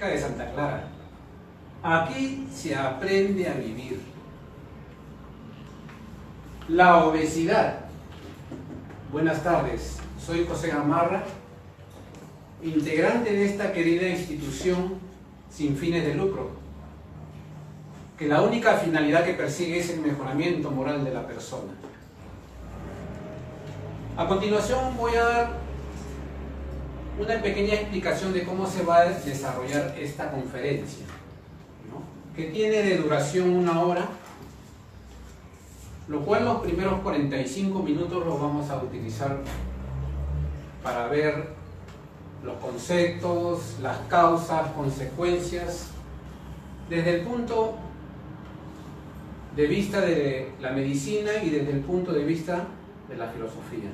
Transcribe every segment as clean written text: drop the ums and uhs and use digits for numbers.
Típica de Santa Clara. Aquí se aprende a vivir. La obesidad. Buenas tardes, soy José Gamarra, integrante de esta querida institución sin fines de lucro, que la única finalidad que persigue es el mejoramiento moral de la persona. A continuación voy a dar una pequeña explicación de cómo se va a desarrollar esta conferencia, ¿no? Que tiene de duración 1 hora, lo cual los primeros 45 minutos los vamos a utilizar para ver los conceptos, las causas, consecuencias, desde el punto de vista de la medicina y desde el punto de vista de la filosofía.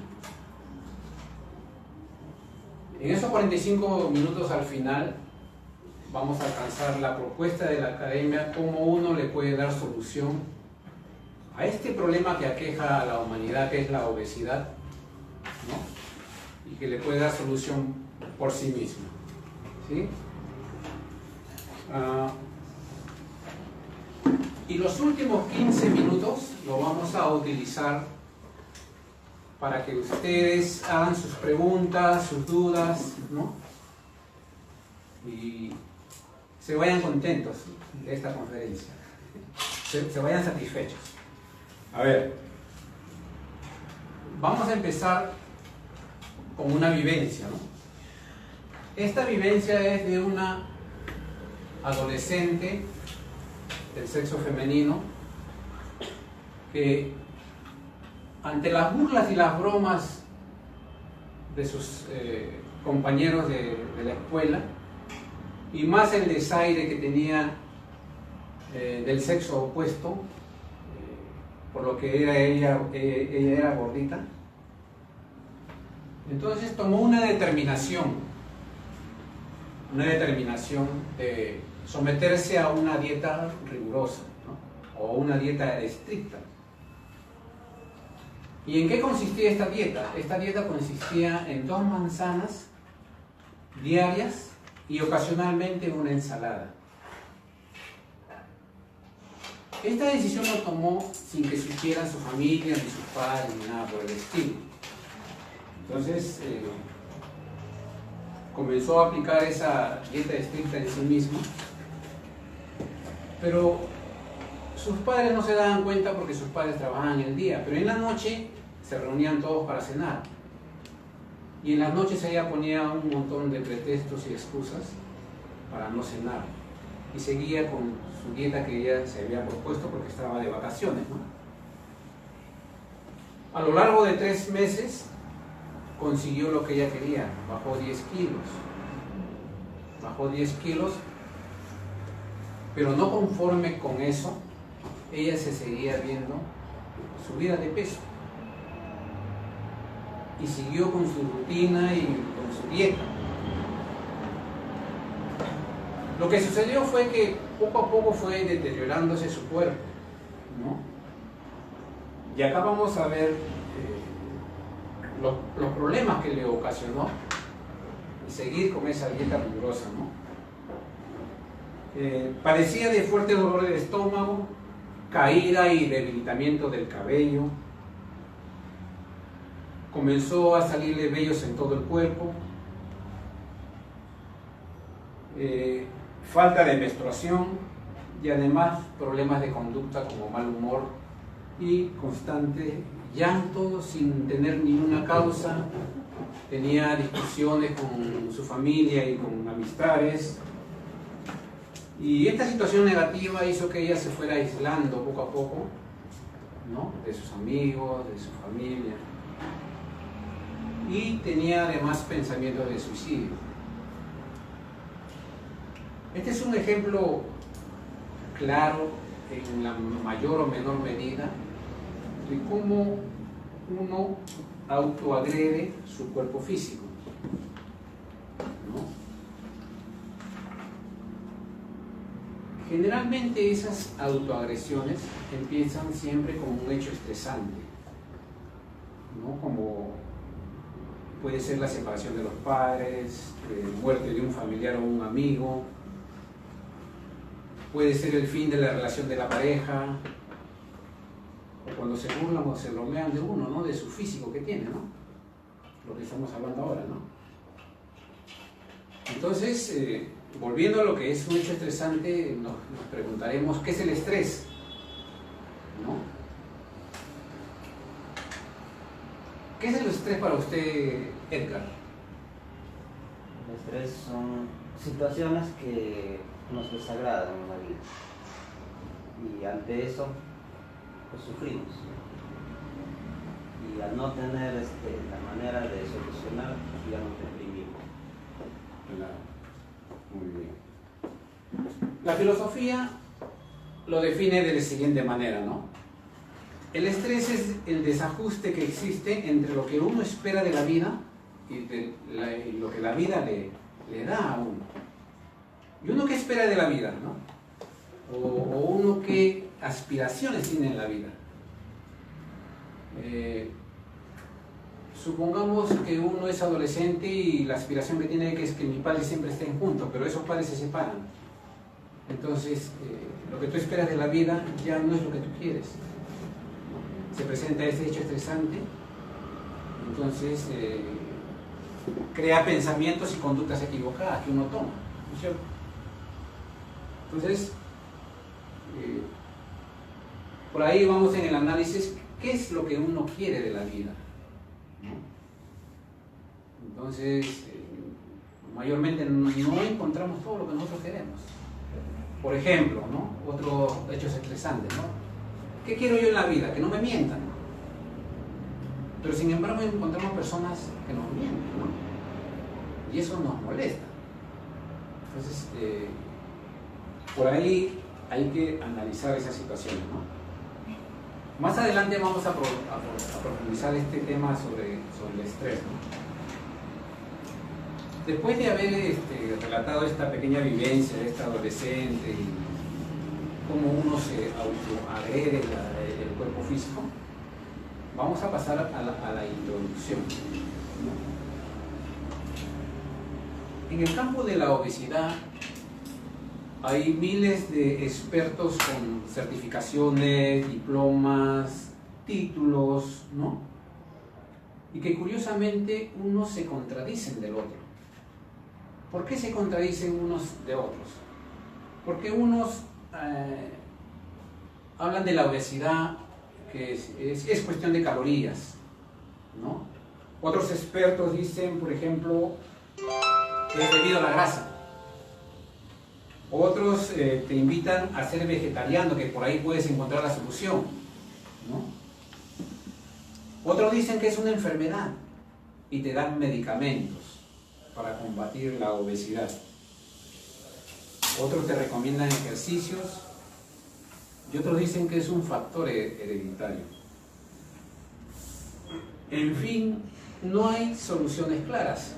En esos 45 minutos al final vamos a alcanzar la propuesta de la academia, cómo uno le puede dar solución a este problema que aqueja a la humanidad, que es la obesidad, ¿no? Y que le puede dar solución por sí mismo, ¿sí? Y los últimos 15 minutos lo vamos a utilizar para que ustedes hagan sus preguntas, sus dudas, ¿no? Y se vayan contentos de esta conferencia, se vayan satisfechos. A ver, vamos a empezar con una vivencia, ¿no? Esta vivencia es de una adolescente del sexo femenino que, ante las burlas y las bromas de sus compañeros de la escuela, y más el desaire que tenía del sexo opuesto, por lo que era ella era gordita, entonces tomó una determinación de someterse a una dieta rigurosa, ¿no? O una dieta estricta. ¿Y en qué consistía esta dieta? Esta dieta consistía en 2 manzanas diarias y ocasionalmente una ensalada. Esta decisión lo tomó sin que supieran su familia, ni sus padres, ni nada por el estilo. Entonces, comenzó a aplicar esa dieta estricta en sí mismo, pero sus padres no se daban cuenta porque sus padres trabajaban el día, pero en la noche se reunían todos para cenar. Y en las noches ella ponía un montón de pretextos y excusas para no cenar. Y seguía con su dieta que ella se había propuesto porque estaba de vacaciones, ¿no? A lo largo de 3 meses consiguió lo que ella quería, bajó 10 kilos. Bajó 10 kilos, pero no conforme con eso, ella se seguía viendo subida de peso. Y siguió con su rutina y con su dieta. Lo que sucedió fue que poco a poco fue deteriorándose su cuerpo, ¿no? Y acá vamos a ver los problemas que le ocasionó seguir con esa dieta rigurosa, ¿no? Padecía de fuerte dolor de estómago, caída y debilitamiento del cabello. Comenzó a salirle vellos en todo el cuerpo, falta de menstruación y además problemas de conducta como mal humor y constante llanto sin tener ninguna causa. Tenía discusiones con su familia y con amistades, y esta situación negativa hizo que ella se fuera aislando poco a poco, ¿no? De sus amigos, de su familia, y tenía además pensamientos de suicidio. Este es un ejemplo claro, en la mayor o menor medida, de cómo uno autoagrede su cuerpo físico, ¿no? Generalmente esas autoagresiones empiezan siempre como un hecho estresante, ¿no? Como puede ser la separación de los padres, muerte de un familiar o un amigo, puede ser el fin de la relación de la pareja, o cuando se burlan o se bromean de uno, ¿no? De su físico que tiene, ¿no? Lo que estamos hablando ahora, ¿no? Entonces, volviendo a lo que es un hecho estresante, nos preguntaremos, ¿qué es el estrés? ¿No? ¿Qué es el estrés para usted, Edgar? El estrés son situaciones que nos desagradan en la vida y ante eso pues sufrimos, y al no tener la manera de solucionar ya nos deprimimos. Claro. Muy bien. La filosofía lo define de la siguiente manera, ¿no? El estrés es el desajuste que existe entre lo que uno espera de la vida y lo que la vida le da a uno. ¿Y uno qué espera de la vida, no? O uno qué aspiraciones tiene en la vida. Supongamos que uno es adolescente y la aspiración que tiene es que mis padres siempre estén juntos, pero esos padres se separan. Entonces, lo que tú esperas de la vida ya no es lo que tú quieres. Se presenta este hecho estresante, entonces crea pensamientos y conductas equivocadas que uno toma, ¿no es cierto? Entonces, por ahí vamos en el análisis, ¿qué es lo que uno quiere de la vida? ¿No? Entonces, mayormente no encontramos todo lo que nosotros queremos. Por ejemplo, ¿no? Otros hechos estresantes, ¿no? ¿Qué quiero yo en la vida? Que no me mientan. Pero sin embargo encontramos personas que nos mienten, ¿no? Y eso nos molesta. Entonces, por ahí hay que analizar esas situaciones, ¿no? Más adelante vamos a profundizar este tema sobre el estrés, ¿no? Después de haber relatado esta pequeña vivencia de esta adolescente y cómo uno se autoagrede el cuerpo físico, vamos a pasar a la introducción, ¿no? En el campo de la obesidad hay miles de expertos con certificaciones, diplomas, títulos, ¿no? Y que curiosamente unos se contradicen del otro. ¿Por qué se contradicen unos de otros? Porque unos hablan de la obesidad, que es cuestión de calorías, ¿no? Otros expertos dicen, por ejemplo, que es debido a la grasa. Otros te invitan a ser vegetariano, que por ahí puedes encontrar la solución, ¿no? Otros dicen que es una enfermedad y te dan medicamentos para combatir la obesidad. Otros te recomiendan ejercicios y otros dicen que es un factor hereditario. En fin, no hay soluciones claras.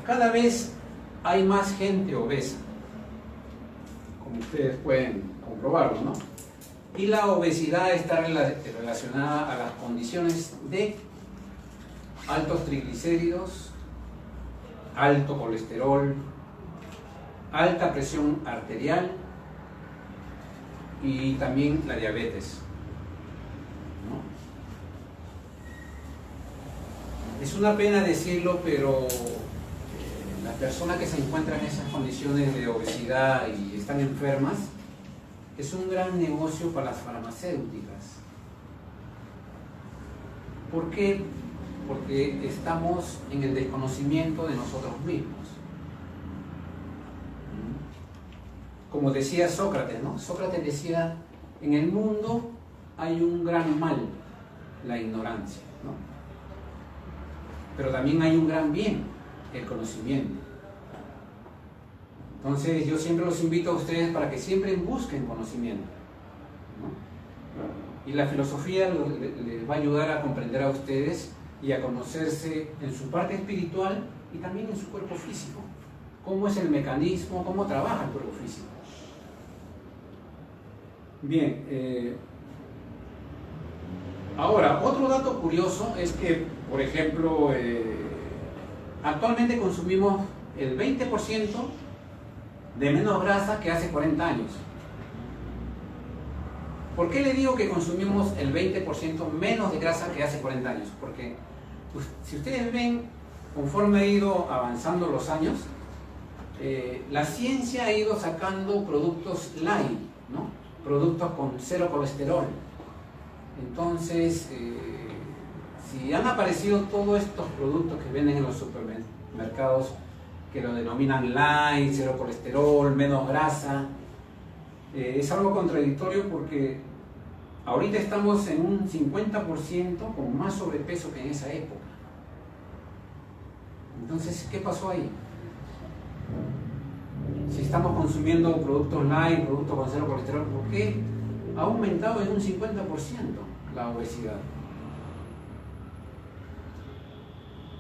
Cada vez hay más gente obesa, como ustedes pueden comprobarlo, ¿no? Y la obesidad está relacionada a las condiciones de altos triglicéridos, alto colesterol, alta presión arterial y también la diabetes, ¿no? Es una pena decirlo, pero las personas que se encuentran en esas condiciones de obesidad y están enfermas, es un gran negocio para las farmacéuticas. ¿Por qué? Porque estamos en el desconocimiento de nosotros mismos. Como decía Sócrates, ¿no? Sócrates decía, en el mundo hay un gran mal, la ignorancia, ¿no? Pero también hay un gran bien, el conocimiento. Entonces yo siempre los invito a ustedes para que siempre busquen conocimiento, ¿no? Y la filosofía les va a ayudar a comprender a ustedes y a conocerse en su parte espiritual y también en su cuerpo físico. Cómo es el mecanismo, cómo trabaja el cuerpo físico. Bien, ahora, otro dato curioso es que, por ejemplo, actualmente consumimos el 20% de menos grasa que hace 40 años. ¿Por qué le digo que consumimos el 20% menos de grasa que hace 40 años? Porque si ustedes ven, conforme ha ido avanzando los años, la ciencia ha ido sacando productos light, ¿no? Productos con cero colesterol. Entonces, si han aparecido todos estos productos que venden en los supermercados, que lo denominan light, cero colesterol, menos grasa, es algo contradictorio porque ahorita estamos en un 50% con más sobrepeso que en esa época. Entonces, ¿qué pasó ahí? Si estamos consumiendo productos light, productos con cero colesterol, ¿por qué ha aumentado en un 50% la obesidad?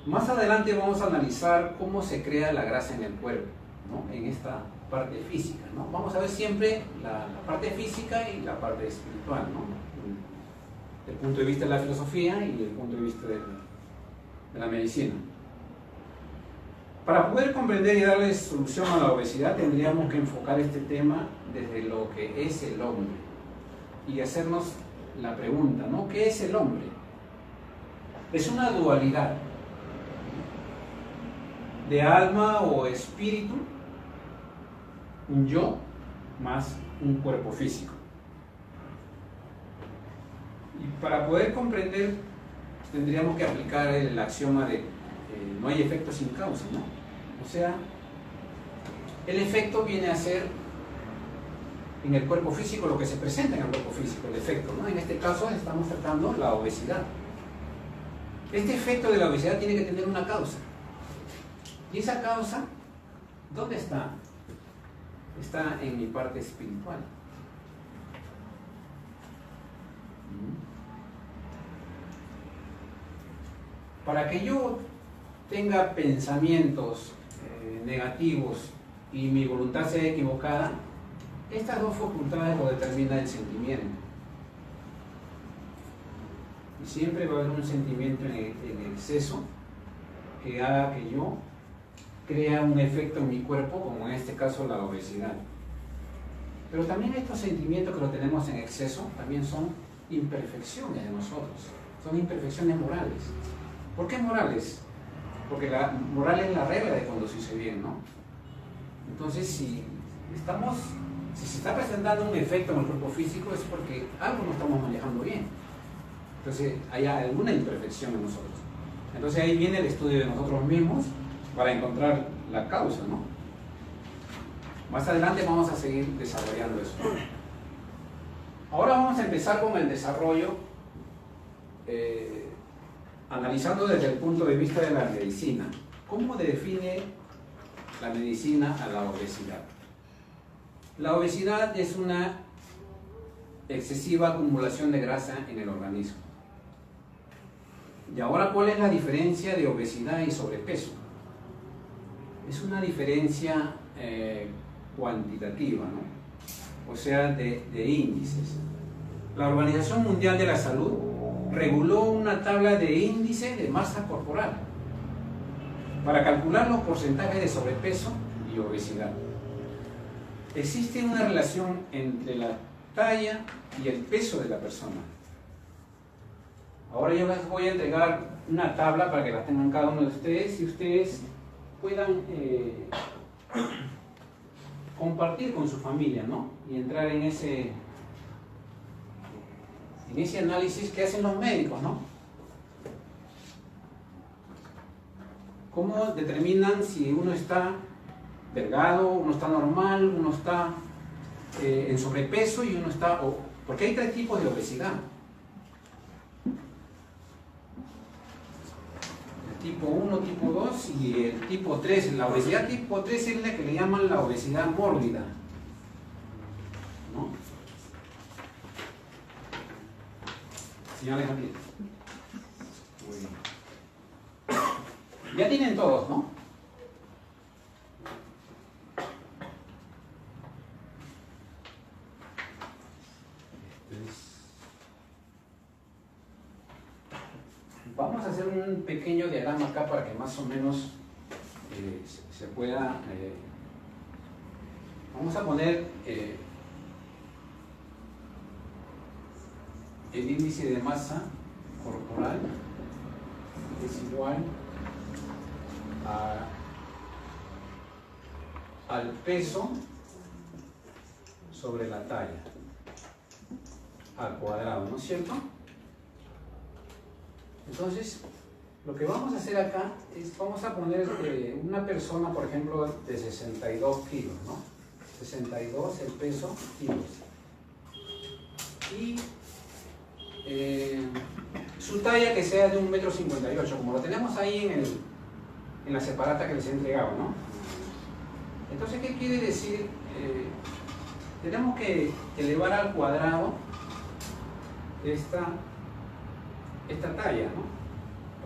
Más adelante vamos a analizar cómo se crea la grasa en el cuerpo, ¿no? En esta parte física, ¿no? Vamos a ver siempre la parte física y la parte espiritual, ¿no? Desde el punto de vista de la filosofía y desde el punto de vista de la medicina. Para poder comprender y darle solución a la obesidad tendríamos que enfocar este tema desde lo que es el hombre y hacernos la pregunta, ¿no? ¿Qué es el hombre? Es una dualidad de alma o espíritu, un yo más un cuerpo físico. Y para poder comprender tendríamos que aplicar el axioma de no hay efecto sin causa, ¿no? O sea, el efecto viene a ser en el cuerpo físico lo que se presenta en el cuerpo físico, el efecto, ¿no? En este caso estamos tratando la obesidad. Este efecto de la obesidad tiene que tener una causa. ¿Y esa causa dónde está? Está en mi parte espiritual. Para que yo tenga pensamientos negativos y mi voluntad sea equivocada, estas dos facultades lo determina el sentimiento. Y siempre va a haber un sentimiento en exceso que haga que yo crea un efecto en mi cuerpo, como en este caso la obesidad. Pero también estos sentimientos que lo tenemos en exceso también son imperfecciones de nosotros, son imperfecciones morales. ¿Por qué morales? Porque la moral es la regla de conducirse bien, ¿no? Entonces, si se está presentando un efecto en el cuerpo físico es porque algo no estamos manejando bien. Entonces, hay alguna imperfección en nosotros. Entonces, ahí viene el estudio de nosotros mismos para encontrar la causa, ¿no? Más adelante vamos a seguir desarrollando eso. Ahora vamos a empezar con el desarrollo analizando desde el punto de vista de la medicina. ¿Cómo define la medicina a la obesidad? La obesidad es una excesiva acumulación de grasa en el organismo. Y ahora, ¿cuál es la diferencia de obesidad y sobrepeso? Es una diferencia cuantitativa, ¿no? O sea, de índices. La Organización Mundial de la Salud reguló una tabla de índice de masa corporal para calcular los porcentajes de sobrepeso y obesidad. Existe una relación entre la talla y el peso de la persona. Ahora yo les voy a entregar una tabla para que la tengan cada uno de ustedes y ustedes puedan compartir con su familia, ¿no? Y entrar en ese análisis que hacen los médicos, ¿no? ¿Cómo determinan si uno está delgado, uno está normal, uno está en sobrepeso y uno está... Porque hay tres tipos de obesidad. El tipo 1, tipo 2 y el tipo 3. La obesidad tipo 3 es la que le llaman la obesidad mórbida, ¿no? Señores, aquí. Ya tienen todos, ¿no? Vamos a hacer un pequeño diagrama acá para que más o menos se pueda... vamos a poner el índice de masa corporal es igual al peso sobre la talla al cuadrado, ¿no es cierto? Entonces, lo que vamos a hacer acá es, vamos a poner una persona, por ejemplo, de 62 kilos, ¿no? 62 el peso, kilos. Y su talla que sea de 1,58 m, como lo tenemos ahí en la separata que les he entregado, ¿no? Entonces, ¿qué quiere decir? Tenemos que elevar al cuadrado esta talla, ¿no?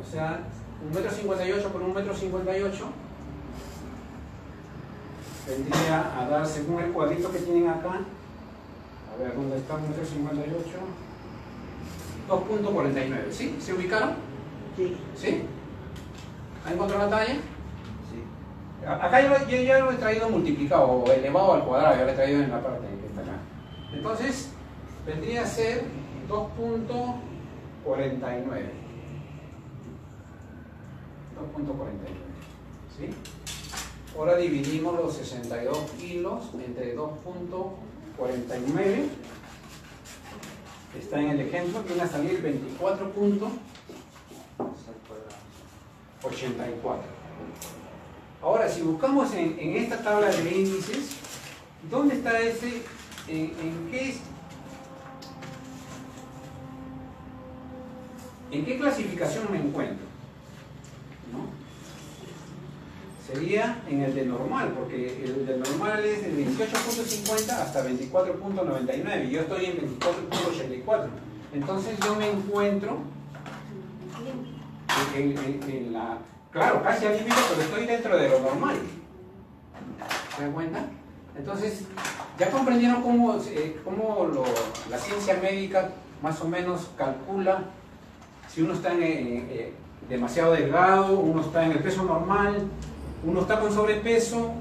O sea, 1,58 m por 1,58 m vendría a dar, según el cuadrito que tienen acá, a ver, ¿dónde está 1,58 m? 2,49, ¿sí? ¿Se ubicaron? Sí. ¿Sí? ¿Han encontrado la talla? Sí. Acá yo ya lo he traído multiplicado o elevado al cuadrado, ya lo he traído en la parte que está acá. Entonces, vendría a ser 2,49. 2,49, ¿sí? Ahora dividimos los 62 kilos entre 2,49. Está en el ejemplo, viene a salir 24,84. Ahora, si buscamos en esta tabla de índices, ¿dónde está ese? ¿En qué clasificación me encuentro? ¿No? Sería en el de normal, porque el de normal es de 18,50 hasta 24,99 y yo estoy en 24,84. Entonces yo me encuentro en la... Claro, casi al límite, pero estoy dentro de lo normal. ¿Se dan cuenta? Entonces, ya comprendieron cómo la ciencia médica más o menos calcula si uno está demasiado delgado, uno está en el peso normal, uno está con sobrepeso,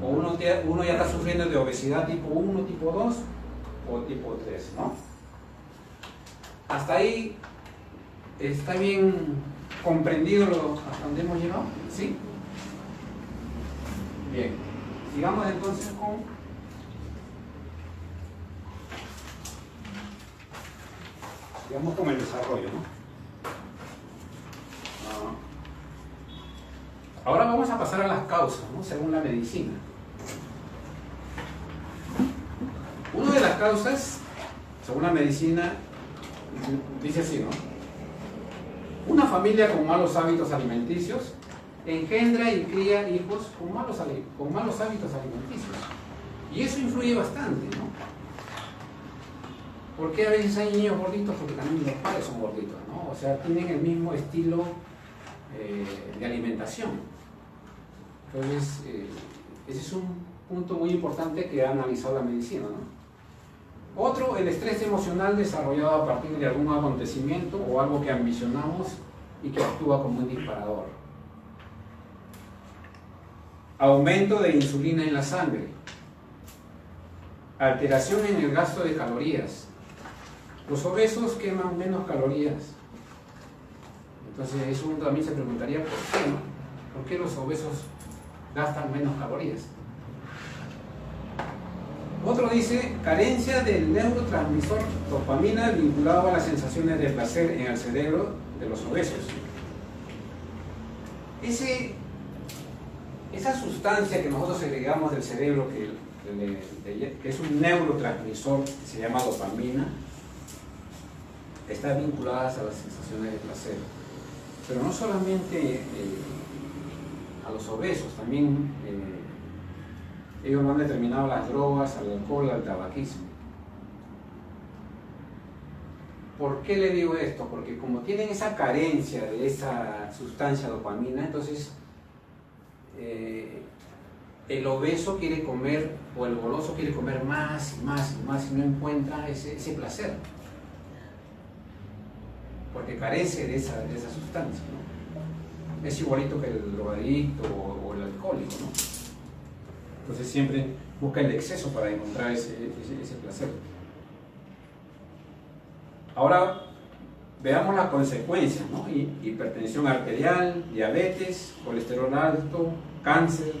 o uno ya está sufriendo de obesidad tipo 1, tipo 2 o tipo 3, ¿no? Hasta ahí está bien comprendido hasta dónde hemos llegado, ¿sí? Bien, sigamos entonces con el desarrollo, ¿no? Ahora vamos a pasar a las causas, ¿no? Según la medicina. Una de las causas, según la medicina, dice así, ¿no? Una familia con malos hábitos alimenticios engendra y cría hijos con malos hábitos alimenticios. Y eso influye bastante, ¿no? ¿Por qué a veces hay niños gorditos? Porque también los padres son gorditos, ¿no? O sea, tienen el mismo estilo de alimentación. Entonces, ese es un punto muy importante que ha analizado la medicina, ¿no? Otro, el estrés emocional desarrollado a partir de algún acontecimiento o algo que ambicionamos y que actúa como un disparador. Aumento de insulina en la sangre. Alteración en el gasto de calorías. Los obesos queman menos calorías. Entonces, eso uno también se preguntaría por qué, ¿no? ¿Por qué los obesos gastan menos calorías? Otro dice, carencia del neurotransmisor dopamina vinculado a las sensaciones de placer en el cerebro de los obesos. Esa sustancia que nosotros segregamos del cerebro, que es un neurotransmisor, que se llama dopamina, está vinculada a las sensaciones de placer. Pero no solamente a los obesos, también ellos lo han determinado las drogas, al alcohol, al tabaquismo. ¿Por qué le digo esto? Porque como tienen esa carencia de esa sustancia dopamina, entonces el obeso quiere comer, o el goloso quiere comer más y más y más y no encuentra ese placer. Porque carece de esa sustancia, ¿no? Es igualito que el drogadicto o el alcohólico, ¿no? Entonces siempre busca el exceso para encontrar ese placer. Ahora veamos las consecuencias, ¿no? Hipertensión arterial, diabetes, colesterol alto, cáncer,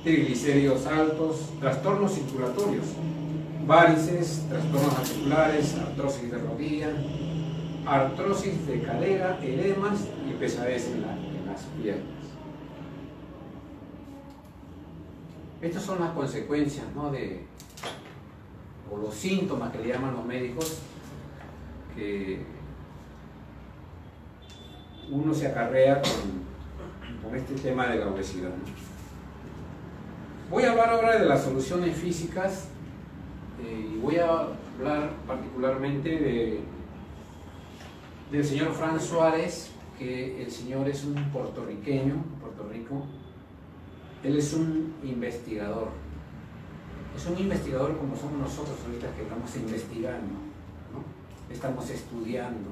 triglicéridos altos, trastornos circulatorios, varices, trastornos articulares, artrosis de rodilla, artrosis de cadera, edemas y pesadez en las piernas. Estas son las consecuencias, ¿no? O los síntomas que le llaman los médicos, que uno se acarrea con este tema de la obesidad, ¿no? Voy a hablar ahora de las soluciones físicas y voy a hablar particularmente del señor Fran Suárez, que el señor es un puertorriqueño, Puerto Rico. Él es un investigador. Es un investigador como somos nosotros ahorita, que estamos investigando, ¿no? Estamos estudiando,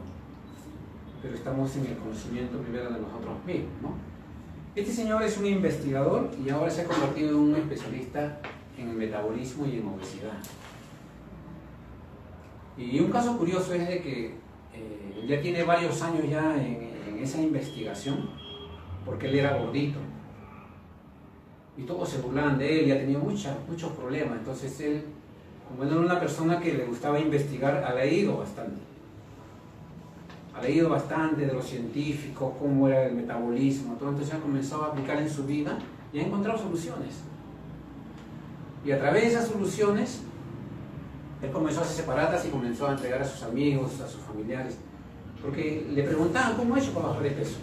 pero estamos en el conocimiento primero de nosotros mismos, ¿no? Este señor es un investigador y ahora se ha convertido en un especialista en metabolismo y en obesidad. Y un caso curioso es de que él ya tiene varios años ya en esa investigación, porque él era gordito. Y todos se burlaban de él, y ha tenido muchos problemas. Entonces él, como era una persona que le gustaba investigar, ha leído bastante. Ha leído bastante de los científicos, cómo era el metabolismo, todo. Entonces ha comenzado a aplicar en su vida y ha encontrado soluciones. Y a través de esas soluciones, él comenzó a hacer separatas y comenzó a entregar a sus amigos, a sus familiares. Porque le preguntaban, ¿cómo ha hecho para bajar de peso?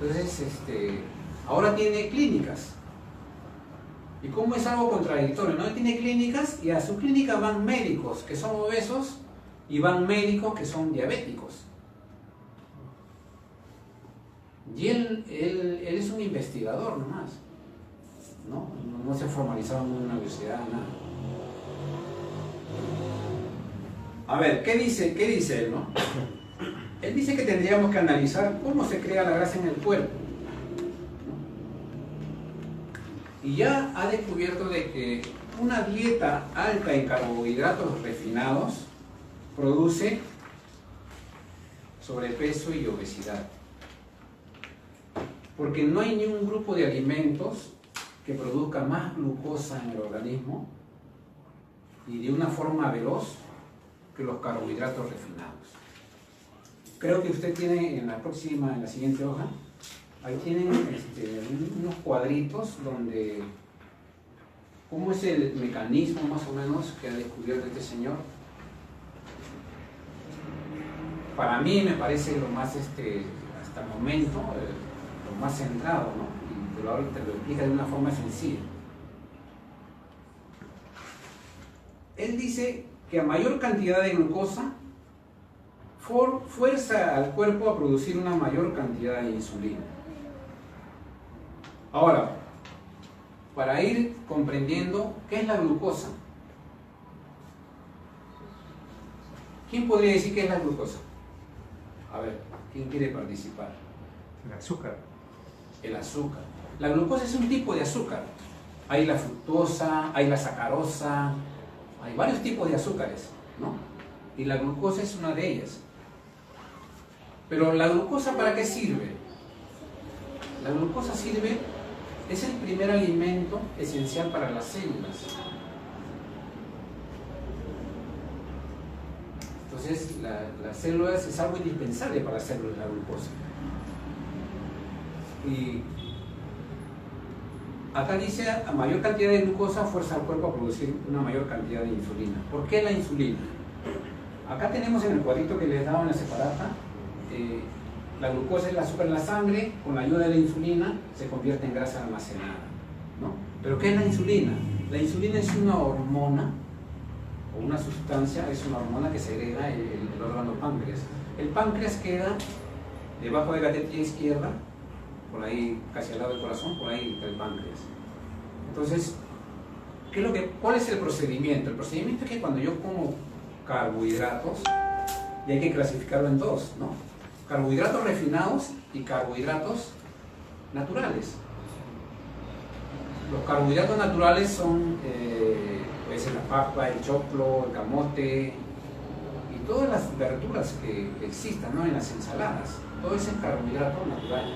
Entonces, ahora tiene clínicas. Y como es algo contradictorio, ¿no? Él tiene clínicas y a su clínica van médicos que son obesos y van médicos que son diabéticos. Y él es un investigador nomás, no se ha formalizado en una universidad, nada. A ver, ¿qué dice él, no? Él dice que tendríamos que analizar cómo se crea la grasa en el cuerpo. Y ya ha descubierto de que una dieta alta en carbohidratos refinados produce sobrepeso y obesidad. Porque no hay ningún grupo de alimentos que produzca más glucosa en el organismo y de una forma veloz que los carbohidratos refinados. Creo que usted tiene en la siguiente hoja, ahí tienen unos cuadritos donde cómo es el mecanismo más o menos que ha descubierto este señor. Para mí me parece lo más, hasta el momento, lo más centrado, ¿no? Y te lo explica de una forma sencilla. Él dice que a mayor cantidad de glucosa fuerza al cuerpo a producir una mayor cantidad de insulina. Ahora, para ir comprendiendo qué es la glucosa, ¿quién podría decir qué es la glucosa? A ver, ¿quién quiere participar? El azúcar. El azúcar. La glucosa es un tipo de azúcar. Hay la fructosa, hay la sacarosa, hay varios tipos de azúcares, ¿no? Y la glucosa es una de ellas. Pero la glucosa, ¿para qué sirve? La glucosa sirve, es el primer alimento esencial para las células. Entonces, las células es algo indispensable para las células, la glucosa. Y acá dice, a mayor cantidad de glucosa fuerza al cuerpo a producir una mayor cantidad de insulina. ¿Por qué la insulina? Acá tenemos en el cuadrito que les daba en la separata, la glucosa es el azúcar en la sangre, con la ayuda de la insulina se convierte en grasa almacenada, ¿no? ¿Pero qué es la insulina? La insulina es una hormona, o una sustancia, es una hormona que segrega el órgano páncreas. El páncreas queda debajo de la tetilla izquierda, por ahí casi al lado del corazón, por ahí está el páncreas. Entonces, ¿cuál es el procedimiento? El procedimiento es que cuando yo como carbohidratos, y hay que clasificarlo en dos, ¿no? Carbohidratos refinados y carbohidratos naturales. carbohidratos naturales son puede ser la papa, el choclo, el camote y todas las verduras que existan, ¿no? En las ensaladas. Todo ese es carbohidrato natural.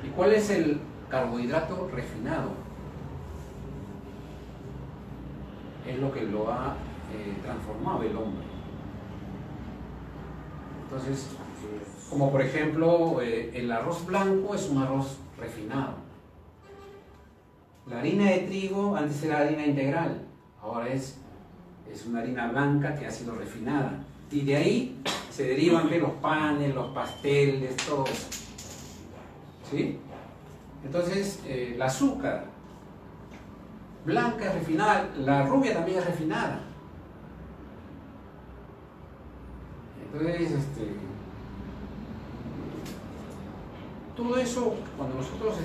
¿Y cuál es el carbohidrato refinado? Es lo que lo ha transformado el hombre. Entonces, como por ejemplo, el arroz blanco es un arroz refinado. La harina de trigo antes era harina integral, ahora es una harina blanca que ha sido refinada. Y de ahí se derivan los panes, los pasteles, todo eso. ¿Sí? Entonces, el azúcar blanca es refinada, la rubia también es refinada. Entonces, todo eso, cuando nosotros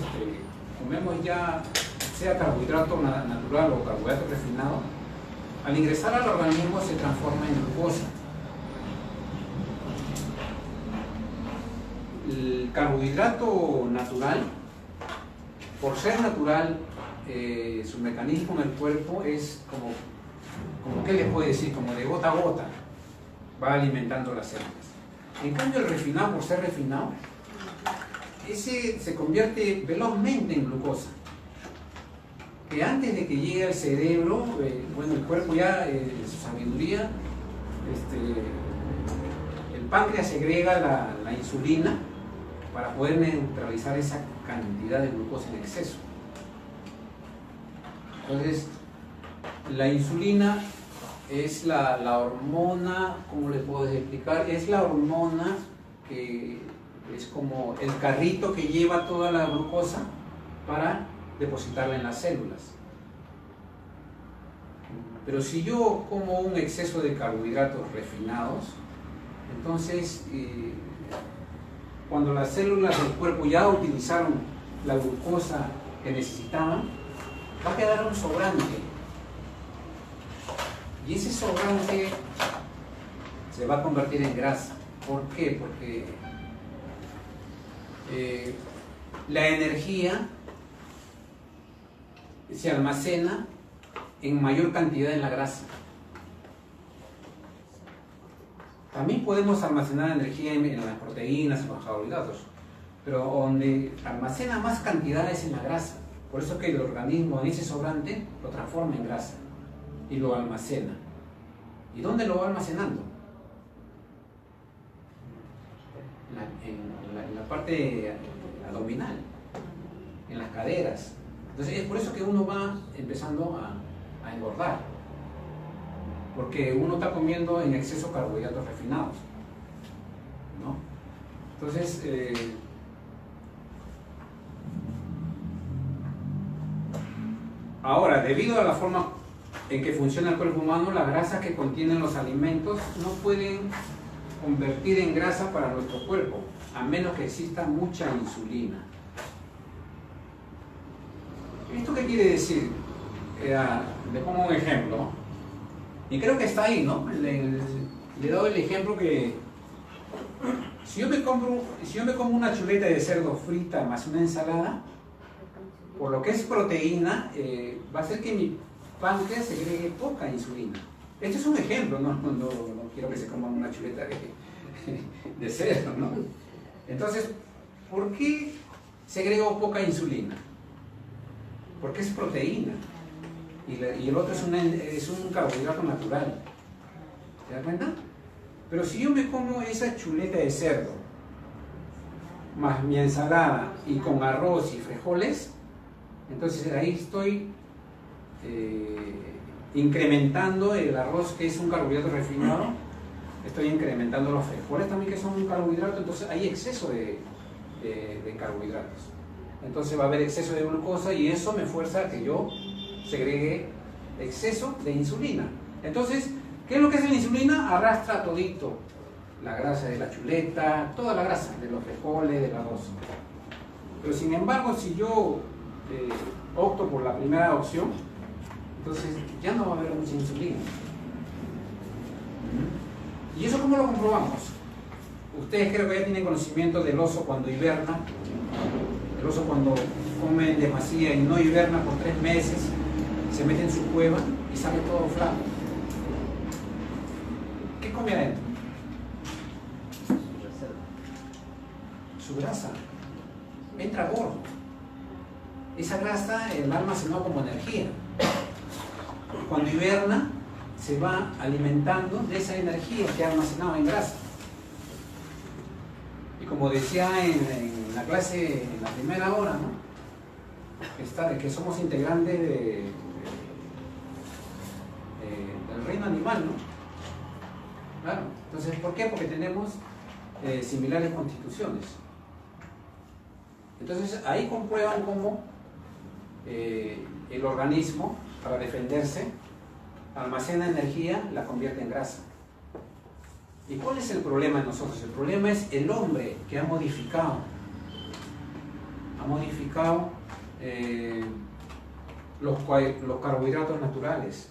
comemos ya, sea carbohidrato natural o carbohidrato refinado, al ingresar al organismo se transforma en glucosa. El carbohidrato natural, por ser natural, su mecanismo en el cuerpo es como ¿qué les puedo decir? Como de gota a gota, va alimentando las células. En cambio, el refinado, por ser refinado, ese se convierte velozmente en glucosa, que antes de que llegue al cerebro, bueno, el cuerpo ya, en su sabiduría, el páncreas segrega la insulina para poder neutralizar esa cantidad de glucosa en exceso. Entonces, la insulina es la hormona, ¿cómo le puedo explicar? Es la hormona que es como el carrito que lleva toda la glucosa para depositarla en las células. Pero si yo como un exceso de carbohidratos refinados, entonces cuando las células del cuerpo ya utilizaron la glucosa que necesitaban, va a quedar un sobrante. Y ese sobrante se va a convertir en grasa. ¿Por qué? Porque la energía se almacena en mayor cantidad en la grasa. También podemos almacenar energía en las proteínas, en los carbohidratos, pero donde almacena más cantidades en la grasa. Por eso que el organismo en ese sobrante lo transforma en grasa y lo almacena. ¿Y dónde lo va almacenando? En la parte abdominal, en las caderas. Entonces es por eso que uno va empezando a engordar, porque uno está comiendo en exceso carbohidratos refinados, ¿no? Entonces, ahora, debido a la forma en que funciona el cuerpo humano, las grasas que contienen los alimentos no pueden convertir en grasa para nuestro cuerpo, a menos que exista mucha insulina. ¿Esto qué quiere decir? Le pongo un ejemplo, y creo que está ahí, ¿no? Le he dado el ejemplo que si yo me como una chuleta de cerdo frita más una ensalada, por lo que es proteína, va a hacer que mi páncreas segregue poca insulina. Este es un ejemplo, no quiero que se coman una chuleta de cerdo, ¿no? Entonces, ¿por qué segrego poca insulina? Porque es proteína y el otro es un carbohidrato natural. ¿Te das cuenta? Pero si yo me como esa chuleta de cerdo más mi ensalada y con arroz y frijoles, entonces ahí estoy incrementando el arroz, que es un carbohidrato refinado, estoy incrementando los frijoles también, que son un carbohidrato, entonces hay exceso de carbohidratos. Entonces va a haber exceso de glucosa y eso me fuerza a que yo segregue exceso de insulina. Entonces, ¿qué es lo que hace la insulina? Arrastra todito, la grasa de la chuleta, toda la grasa de los frijoles, del arroz. Pero sin embargo, si yo opto por la primera opción, entonces ya no va a haber mucha insulina. ¿Y eso cómo lo comprobamos? Ustedes creo que ya tienen conocimiento del oso cuando hiberna. El oso cuando come en demasía y no hiberna por 3 meses, se mete en su cueva y sale todo flaco. ¿Qué come adentro? Su grasa. Entra gordo. Esa grasa el almacenó como energía. Cuando hiberna, se va alimentando de esa energía que ha almacenado en grasa. Y como decía en la clase, en la primera hora, ¿no? Que somos integrantes del reino animal, ¿no? Claro. Entonces, ¿por qué? Porque tenemos similares constituciones. Entonces, ahí comprueban cómo el organismo, para defenderse, almacena energía, la convierte en grasa. ¿Y cuál es el problema de nosotros? El problema es el hombre que ha modificado los carbohidratos naturales.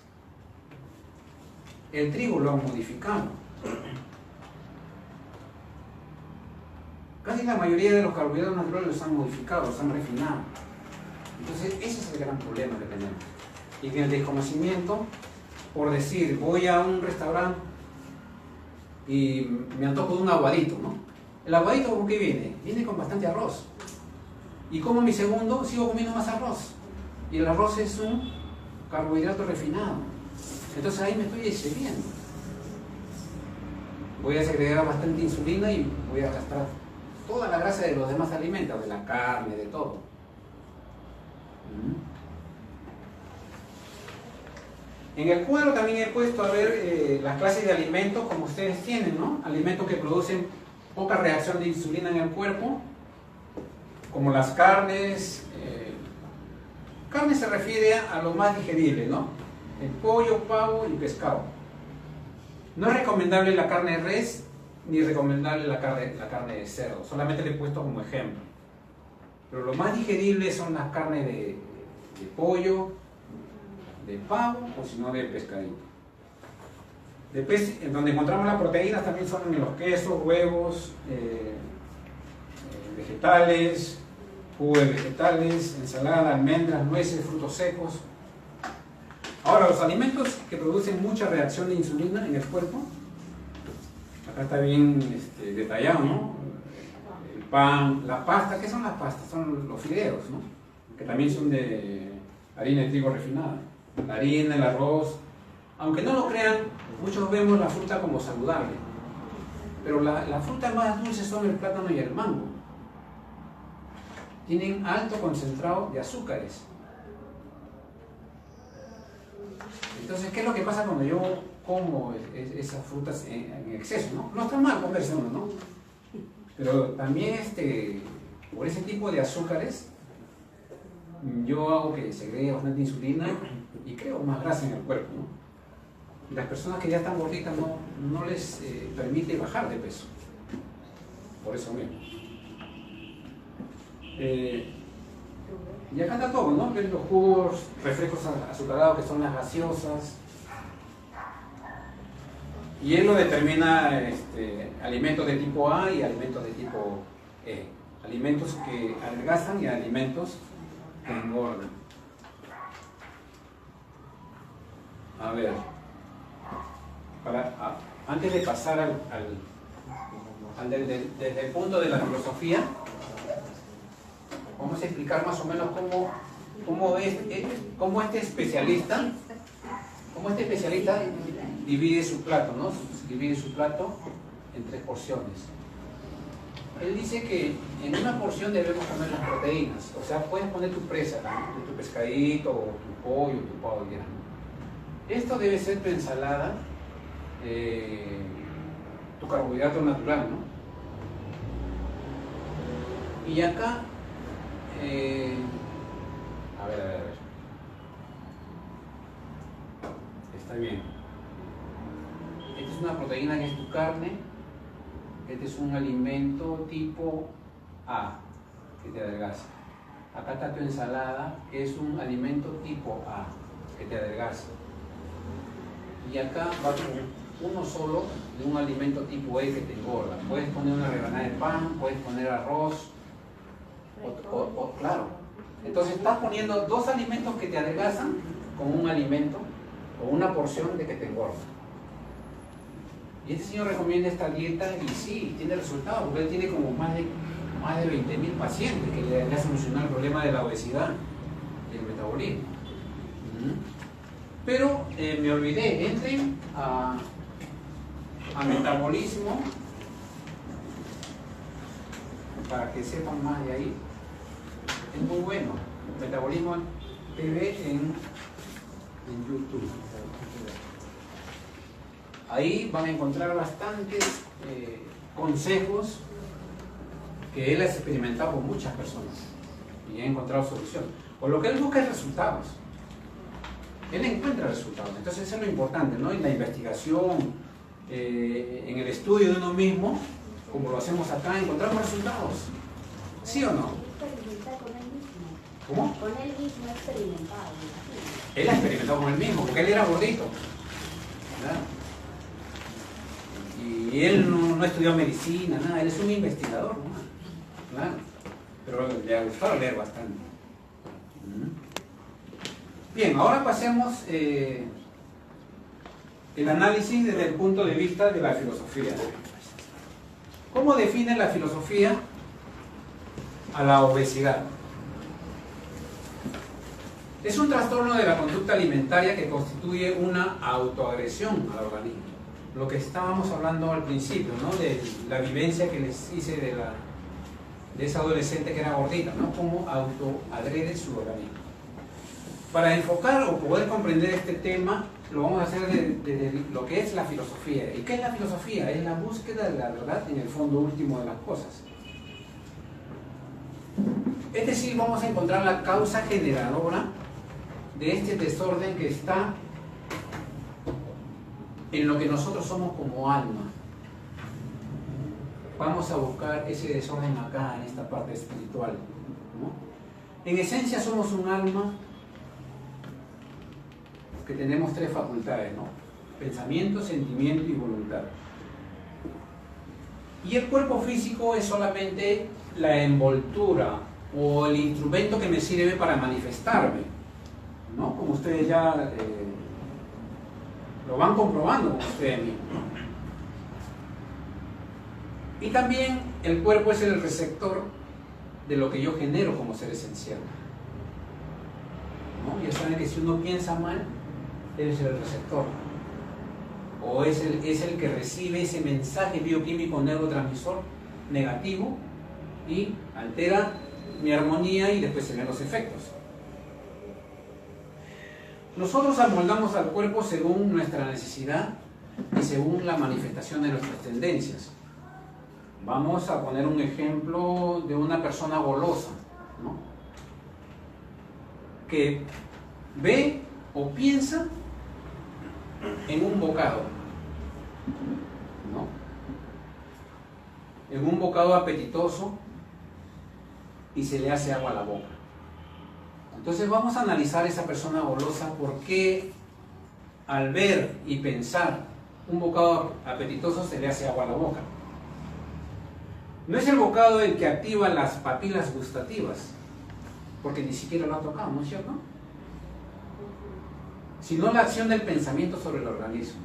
El trigo lo han modificado. Casi la mayoría de los carbohidratos naturales los han modificado, los han refinado. Entonces, ese es el gran problema que tenemos. Y que el desconocimiento, por decir, voy a un restaurante y me antojo de un aguadito, ¿no? ¿El aguadito con qué viene? Viene con bastante arroz. Y como mi segundo, sigo comiendo más arroz. Y el arroz es un carbohidrato refinado. Entonces ahí me estoy excediendo. Voy a segregar bastante insulina y voy a arrastrar toda la grasa de los demás alimentos, de la carne, de todo. En el cuadro también he puesto a ver las clases de alimentos como ustedes tienen, ¿no? Alimentos que producen poca reacción de insulina en el cuerpo, como las carnes. Carne se refiere a lo más digerible, ¿no? El pollo, pavo y pescado. No es recomendable la carne de res, ni recomendable la carne de cerdo. Solamente le he puesto como ejemplo. Pero lo más digerible son las carnes de pollo, de pavo o si no de pescadito. En donde encontramos las proteínas también son en los quesos, huevos, vegetales, jugo de vegetales, ensalada, almendras, nueces, frutos secos. Ahora, los alimentos que producen mucha reacción de insulina en el cuerpo, acá está bien detallado, ¿no? El pan, la pasta. ¿Qué son las pastas? Son los fideos, ¿no? Que también son de harina de trigo refinada. La harina, el arroz. Aunque no lo crean, muchos vemos la fruta como saludable. Pero la fruta más dulce son el plátano y el mango. Tienen alto concentrado de azúcares. Entonces, ¿qué es lo que pasa cuando yo como esas frutas en exceso, ¿no? No está mal comerse uno, ¿no? Pero también por ese tipo de azúcares, yo hago que segregue bastante insulina y creo más grasa en el cuerpo, ¿no? Y las personas que ya están gorditas no les permite bajar de peso. Por eso mismo. Y acá está todo, ¿no? Los jugos, refrescos azucarados que son las gaseosas. Y él lo determina alimentos de tipo A y alimentos de tipo E. Alimentos que adelgazan y alimentos que engordan. A ver, antes de pasar desde el punto de la filosofía, vamos a explicar más o menos cómo este especialista divide su plato, ¿no? Divide su plato en 3 porciones. Él dice que en una porción debemos comer las proteínas, o sea, puedes poner tu presa, ¿no? Tu pescadito, o tu pollo, tu pavo, ya, ¿no? Esto debe ser tu ensalada, tu carbohidrato natural, ¿no? Y acá, a ver. Está bien. Esta es una proteína que es tu carne. Este es un alimento tipo A, que te adelgaza. Acá está tu ensalada, que es un alimento tipo A, que te adelgaza. Y acá va uno solo de un alimento tipo E que te engorda. Puedes poner una rebanada de pan, puedes poner arroz, Claro. Entonces estás poniendo dos alimentos que te adelgazan con un alimento o una porción de que te engorda. Y este señor recomienda esta dieta y sí, tiene resultados, porque él tiene como más de 20.000 pacientes que le ha solucionado el problema de la obesidad y el metabolismo. Pero me olvidé, entren a metabolismo para que sepan más de ahí. Es muy bueno, Metabolismo TV en YouTube. Ahí van a encontrar bastantes consejos que él ha experimentado con muchas personas y ha encontrado solución. Por lo que él busca es resultados. Él encuentra resultados. Entonces eso es lo importante, ¿no? En la investigación, en el estudio de uno mismo, como lo hacemos acá, encontramos resultados. ¿Sí o no? ¿Cómo? Con él mismo experimentado. Él ha experimentado con él mismo, porque él era gordito. ¿Verdad? Y él no estudió medicina, nada, él es un investigador, ¿no? Claro. Pero le ha gustado leer bastante. Bien, ahora pasemos el análisis desde el punto de vista de la filosofía. ¿Cómo define la filosofía a la obesidad? Es un trastorno de la conducta alimentaria que constituye una autoagresión al organismo. Lo que estábamos hablando al principio, ¿no? De la vivencia que les hice de esa adolescente que era gordita, ¿no? Cómo autoagrede su organismo. Para enfocar o poder comprender este tema, lo vamos a hacer desde lo que es la filosofía. ¿Y qué es la filosofía? Es la búsqueda de la verdad en el fondo último de las cosas. Es decir, vamos a encontrar la causa generadora de este desorden que está en lo que nosotros somos como alma. Vamos a buscar ese desorden acá, en esta parte espiritual, ¿no? En esencia somos un alma que tenemos tres facultades, ¿no? Pensamiento, sentimiento y voluntad. Y el cuerpo físico es solamente la envoltura o el instrumento que me sirve para manifestarme, ¿no? Como ustedes ya lo van comprobando con ustedes mismos. Y también el cuerpo es el receptor de lo que yo genero como ser esencial, ¿no? Ya saben que si uno piensa mal, debe ser el receptor, o es el que recibe ese mensaje bioquímico neurotransmisor negativo y altera mi armonía y después se ven los efectos. Nosotros amoldamos al cuerpo según nuestra necesidad y según la manifestación de nuestras tendencias. Vamos a poner un ejemplo de una persona golosa, ¿no? Que ve o piensa en un bocado, ¿no? En un bocado apetitoso y se le hace agua a la boca. Entonces vamos a analizar esa persona golosa, por qué al ver y pensar un bocado apetitoso se le hace agua a la boca. No es el bocado el que activa las papilas gustativas, porque ni siquiera lo ha tocado, ¿no es cierto? Sino la acción del pensamiento sobre el organismo.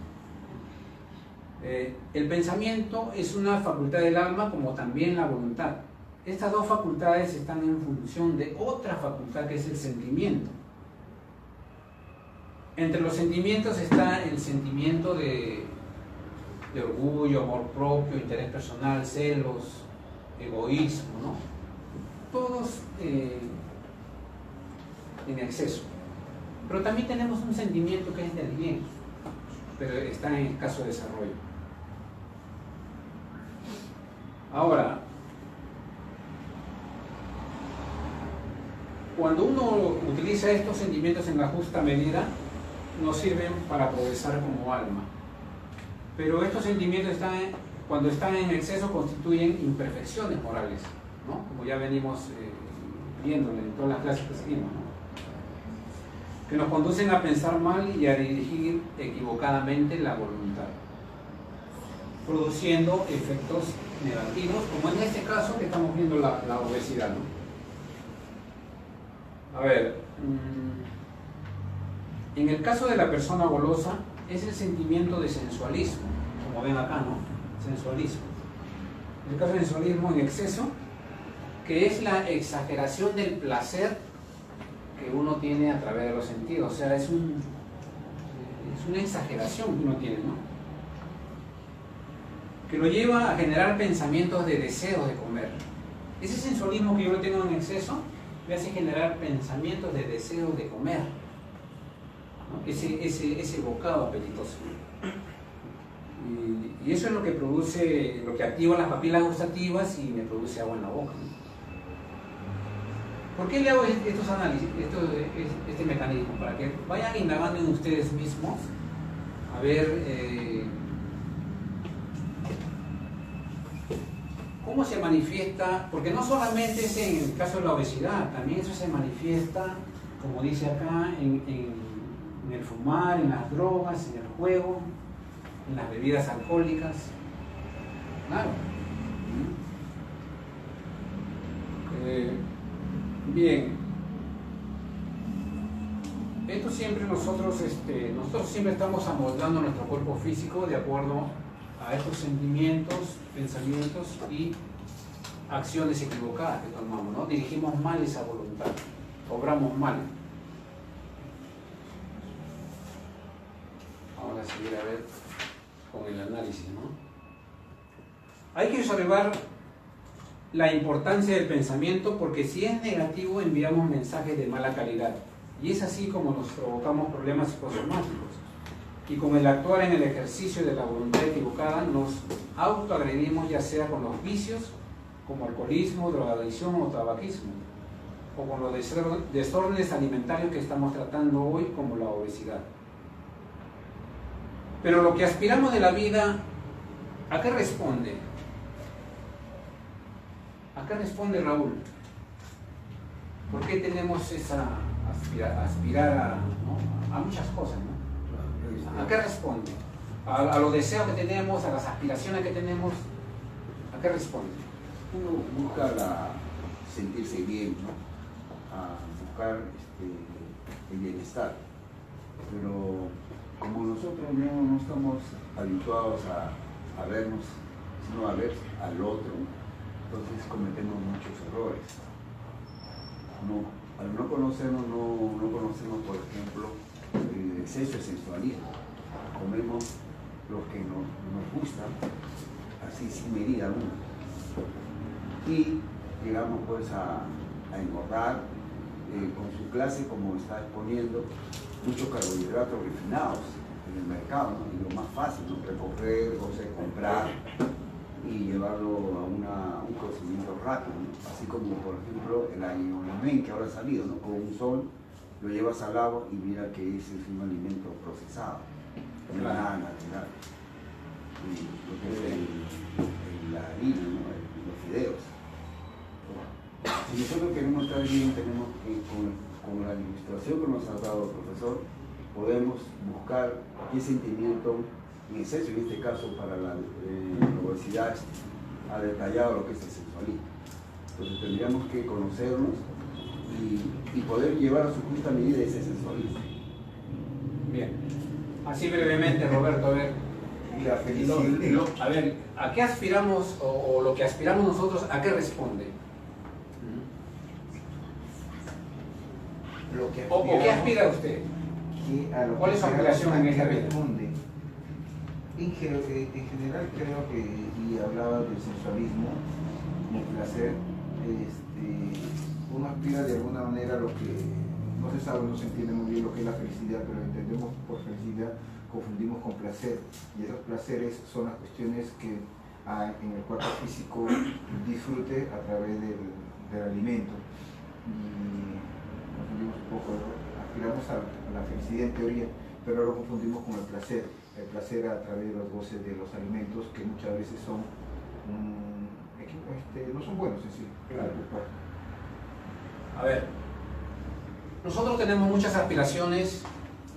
El pensamiento es una facultad del alma, como también la voluntad. Estas dos facultades están en función de otra facultad que es el sentimiento. Entre los sentimientos está el sentimiento de orgullo, amor propio, interés personal, celos, egoísmo, ¿no? Todos en exceso. Pero también tenemos un sentimiento que es del bien, pero está en escaso desarrollo. Ahora, cuando uno utiliza estos sentimientos en la justa medida, nos sirven para progresar como alma. Pero estos sentimientos cuando están en exceso constituyen imperfecciones morales, ¿no? Como ya venimos viendo en todas las clases que seguimos, ¿no? Que nos conducen a pensar mal y a dirigir equivocadamente la voluntad, produciendo efectos negativos, como en este caso que estamos viendo la obesidad, ¿no? A ver, en el caso de la persona golosa es el sentimiento de sensualismo, como ven acá, ¿no? Sensualismo. En el caso de sensualismo en exceso, que es la exageración del placer que uno tiene a través de los sentidos, o sea, es una exageración que uno tiene, ¿no? Que lo lleva a generar pensamientos de deseos de comer. Ese sensualismo que yo lo tengo en exceso me hace generar pensamientos de deseos de comer, ¿no? Ese bocado apetitoso. Y eso es lo que produce, lo que activa las papilas gustativas y me produce agua en la boca, ¿no? ¿Por qué le hago estos análisis, este mecanismo? Para que vayan indagando en ustedes mismos, a ver cómo se manifiesta, porque no solamente es en el caso de la obesidad, también eso se manifiesta, como dice acá, en el fumar, en las drogas, en el juego, en las bebidas alcohólicas. Claro. Bien, esto siempre nosotros siempre estamos amoldando nuestro cuerpo físico de acuerdo a estos sentimientos, pensamientos y acciones equivocadas que tomamos, ¿no? Dirigimos mal esa voluntad, obramos mal. Vamos a seguir a ver con el análisis, ¿no? Hay que observar la importancia del pensamiento, porque si es negativo enviamos mensajes de mala calidad y es así como nos provocamos problemas psicosomáticos, y con el actuar en el ejercicio de la voluntad equivocada nos autoagredimos, ya sea con los vicios como alcoholismo, drogadicción o tabaquismo, o con los desórdenes alimentarios que estamos tratando hoy como la obesidad. Pero lo que aspiramos de la vida, ¿a qué responde? ¿A qué responde Raúl? ¿Por qué tenemos esa aspirar a muchas cosas, ¿no? ¿A qué responde? ¿A los deseos que tenemos, a las aspiraciones que tenemos? ¿A qué responde? Uno busca sentirse bien, ¿no? A buscar el bienestar. Pero como nosotros no estamos habituados a vernos, sino a ver al otro, entonces cometemos muchos errores. Al no conocernos, no conocemos, por ejemplo, el exceso de sensualismo. Comemos lo que nos gusta, así sin medida alguna. Y llegamos pues a engordar con su clase, como está exponiendo, muchos carbohidratos refinados en el mercado, ¿no? Y lo más fácil, ¿no? Recoger, o sea, comprar y llevarlo a un cocimiento rápido, ¿no? Así como por ejemplo el alimento que ahora ha salido, ¿no? Con un sol lo llevas al agua y mira que ese es un alimento procesado, no es nada natural. Y lo que es la harina, ¿no? Los fideos. Si nosotros queremos estar bien, tenemos que, con la ilustración que nos ha dado el profesor, podemos buscar qué sentimiento en exceso, en este caso para la obesidad, ha detallado lo que es el sensualismo. Entonces tendríamos que conocernos y poder llevar a su justa medida ese sensualismo. Bien, así brevemente, Roberto, a ver. Y la felicidad. A ver, ¿a qué aspiramos o lo que aspiramos nosotros, a qué responde? ¿O qué aspira usted? ¿Cuál es su aspiración en esta vida? En general creo que, y hablaba del sensualismo, del placer, uno aspira de alguna manera a lo que no se sabe, no se entiende muy bien lo que es la felicidad, pero entendemos por felicidad, confundimos con placer, y esos placeres son las cuestiones que en el cuerpo físico disfrute a través del alimento. Y confundimos un poco, ¿no? Aspiramos a la felicidad en teoría, pero lo confundimos con el placer a través de los goces de los alimentos, que muchas veces son no son buenos en sí. Claro. A ver, nosotros tenemos muchas aspiraciones,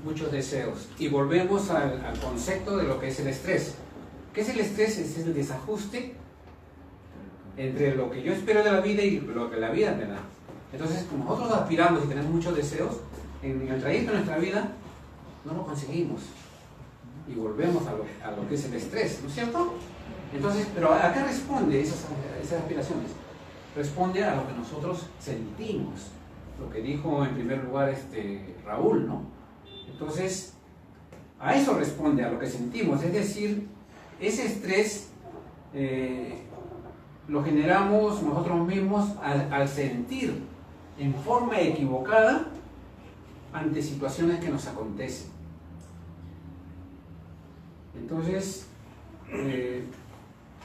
muchos deseos, y volvemos al concepto de lo que es el estrés. ¿Qué es el estrés? Es el desajuste entre lo que yo espero de la vida y lo que la vida me da. Entonces, como nosotros aspiramos y tenemos muchos deseos, en el trayecto de nuestra vida no lo conseguimos. Y volvemos a lo que es el estrés, ¿no es cierto? Entonces, pero ¿a qué responde esas aspiraciones? Responde a lo que nosotros sentimos, lo que dijo en primer lugar Raúl, ¿no? Entonces, a eso responde, a lo que sentimos, es decir, ese estrés lo generamos nosotros mismos al sentir en forma equivocada ante situaciones que nos acontecen. Entonces,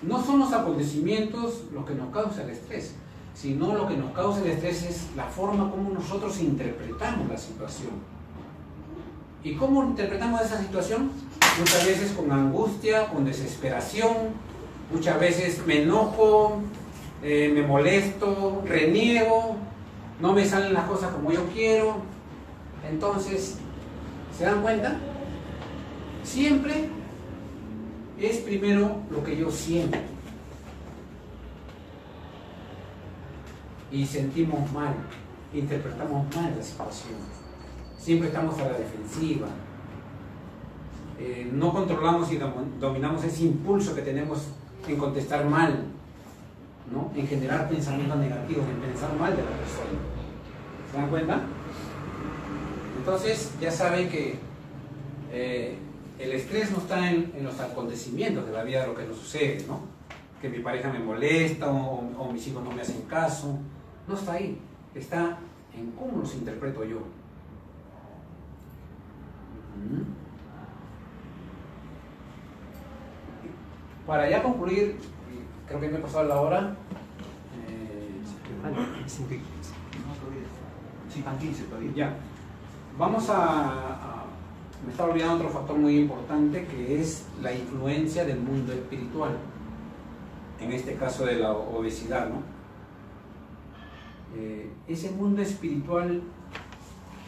no son los acontecimientos los que nos causan el estrés, sino lo que nos causa el estrés es la forma como nosotros interpretamos la situación. ¿Y cómo interpretamos esa situación? Muchas veces con angustia, con desesperación, muchas veces me enojo, me molesto, reniego, no me salen las cosas como yo quiero. Entonces, ¿se dan cuenta? Siempre es primero lo que yo siento. Y sentimos mal, interpretamos mal la situación. Siempre estamos a la defensiva. No controlamos y dominamos ese impulso que tenemos en contestar mal, ¿no? En generar pensamientos negativos, en pensar mal de la persona. ¿Se dan cuenta? Entonces ya saben que el estrés no está en los acontecimientos de la vida, de lo que nos sucede, ¿no? Que mi pareja me molesta o mis hijos no me hacen caso. No está ahí, está en cómo los interpreto yo. Para ya concluir, creo que me he pasado la hora. Están 15 todavía. Ya. Vamos me estaba olvidando otro factor muy importante, que es la influencia del mundo espiritual. En este caso de la obesidad, ¿no? Ese mundo espiritual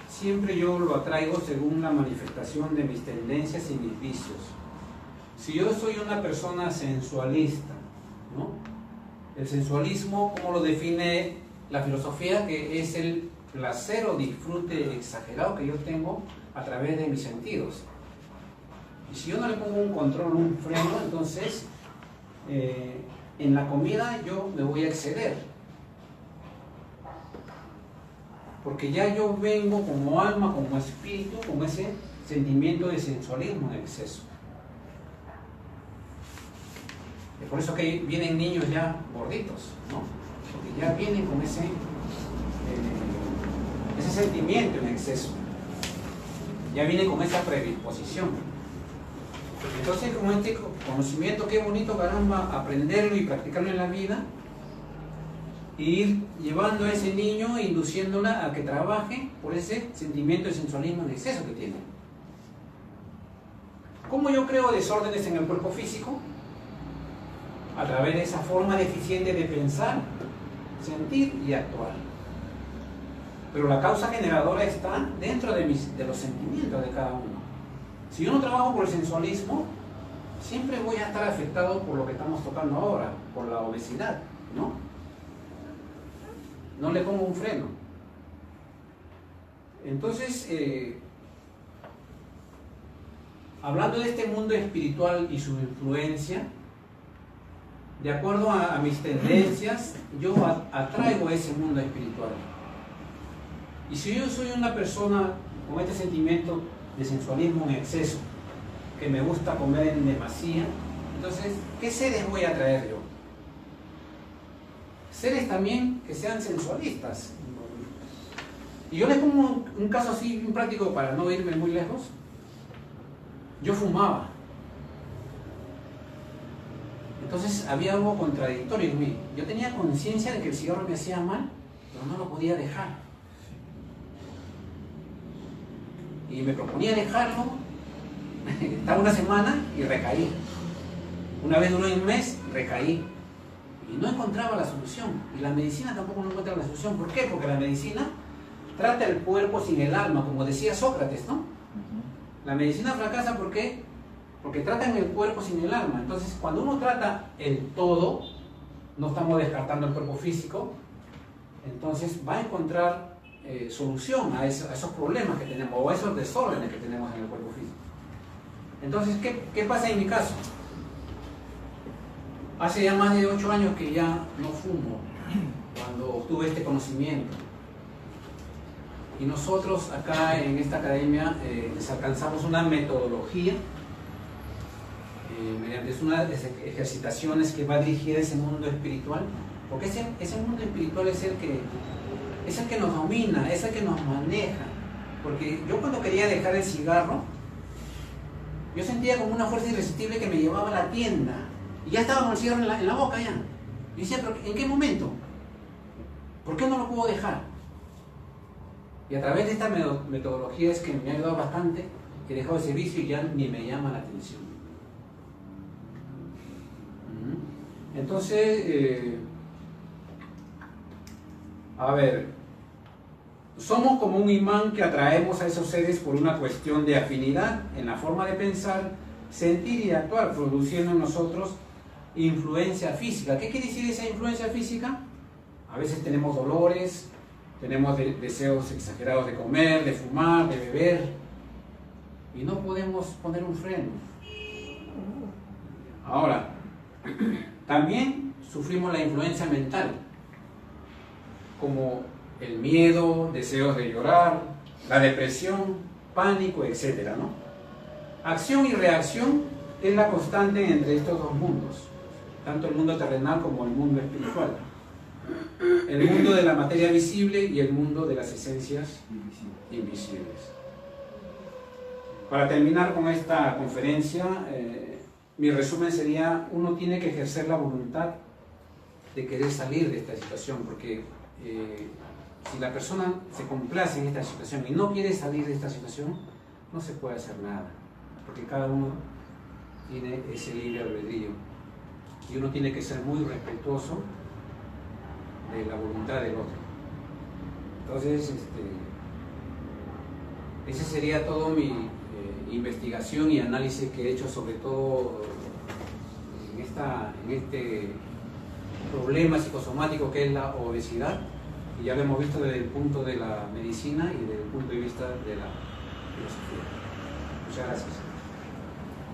siempre yo lo atraigo según la manifestación de mis tendencias y mis vicios. Si yo soy una persona sensualista, ¿no? El sensualismo, ¿cómo lo define la filosofía? Que es el placer o disfrute exagerado que yo tengo a través de mis sentidos. Y si yo no le pongo un control, un freno, entonces en la comida yo me voy a exceder. Porque ya yo vengo como alma, como espíritu, con ese sentimiento de sensualismo en exceso. Es por eso que vienen niños ya gorditos, ¿no? Porque ya vienen con ese sentimiento en exceso. Ya vienen con esa predisposición. Entonces, con este conocimiento, qué bonito, caramba, aprenderlo y practicarlo en la vida, e ir llevando a ese niño e induciéndola a que trabaje por ese sentimiento de sensualismo en exceso que tiene. ¿Cómo yo creo desórdenes en el cuerpo físico? A través de esa forma deficiente de pensar, sentir y actuar. Pero la causa generadora está dentro de los sentimientos de cada uno. Si yo no trabajo por el sensualismo, siempre voy a estar afectado por lo que estamos tocando ahora, por la obesidad, ¿no? No le pongo un freno. Entonces, hablando de este mundo espiritual y su influencia, de acuerdo a mis tendencias, yo atraigo ese mundo espiritual. Y si yo soy una persona con este sentimiento de sensualismo en exceso, que me gusta comer en demasía, entonces, ¿qué seres voy a atraer yo? Seres también que sean sensualistas. Y yo les pongo un caso así, bien práctico, para no irme muy lejos. Yo fumaba. Entonces había algo contradictorio en mí. Yo tenía conciencia de que el cigarro me hacía mal, pero no lo podía dejar. Y me proponía dejarlo, estaba una semana y recaí. Una vez duró un mes, recaí. Y no encontraba la solución. Y la medicina tampoco no encuentra la solución. ¿Por qué? Porque la medicina trata el cuerpo sin el alma, como decía Sócrates, ¿no? La medicina fracasa ¿por qué? Porque tratan el cuerpo sin el alma. Entonces, cuando uno trata el todo, no estamos descartando el cuerpo físico, entonces va a encontrar solución a esos problemas que tenemos o a esos desórdenes que tenemos en el cuerpo físico. Entonces, ¿qué pasa en mi caso? Hace ya más de 8 años que ya no fumo, cuando obtuve este conocimiento. Y nosotros acá en esta academia les alcanzamos una metodología mediante unas ejercitaciones que va dirigida a ese mundo espiritual, porque ese mundo espiritual es el que nos domina, es el que nos maneja. Porque yo cuando quería dejar el cigarro, yo sentía como una fuerza irresistible que me llevaba a la tienda y ya estaba con el cigarro en la boca ya. Y decía, pero ¿en qué momento? ¿Por qué no lo puedo dejar? Y a través de esta metodología es que me ha ayudado bastante, he dejado ese vicio y ya ni me llama la atención. Entonces, a ver, somos como un imán que atraemos a esos seres por una cuestión de afinidad en la forma de pensar, sentir y actuar, produciendo en nosotros influencia física. ¿Qué quiere decir esa influencia física? A veces tenemos dolores, tenemos deseos exagerados de comer, de fumar, de beber, y no podemos poner un freno. Ahora, también sufrimos la influencia mental, como el miedo, deseos de llorar, la depresión, pánico, etc., ¿no? Acción y reacción es la constante entre estos dos mundos, tanto el mundo terrenal como el mundo espiritual. El mundo de la materia visible y el mundo de las esencias invisibles. Para terminar con esta conferencia, mi resumen sería: uno tiene que ejercer la voluntad de querer salir de esta situación, porque si la persona se complace en esta situación y no quiere salir de esta situación, no se puede hacer nada, porque cada uno tiene ese libre albedrío y uno tiene que ser muy respetuoso de la voluntad del otro. Entonces, ese sería todo mi investigación y análisis que he hecho, sobre todo en este problema psicosomático que es la obesidad, y ya lo hemos visto desde el punto de la medicina y desde el punto de vista de la filosofía. Muchas gracias.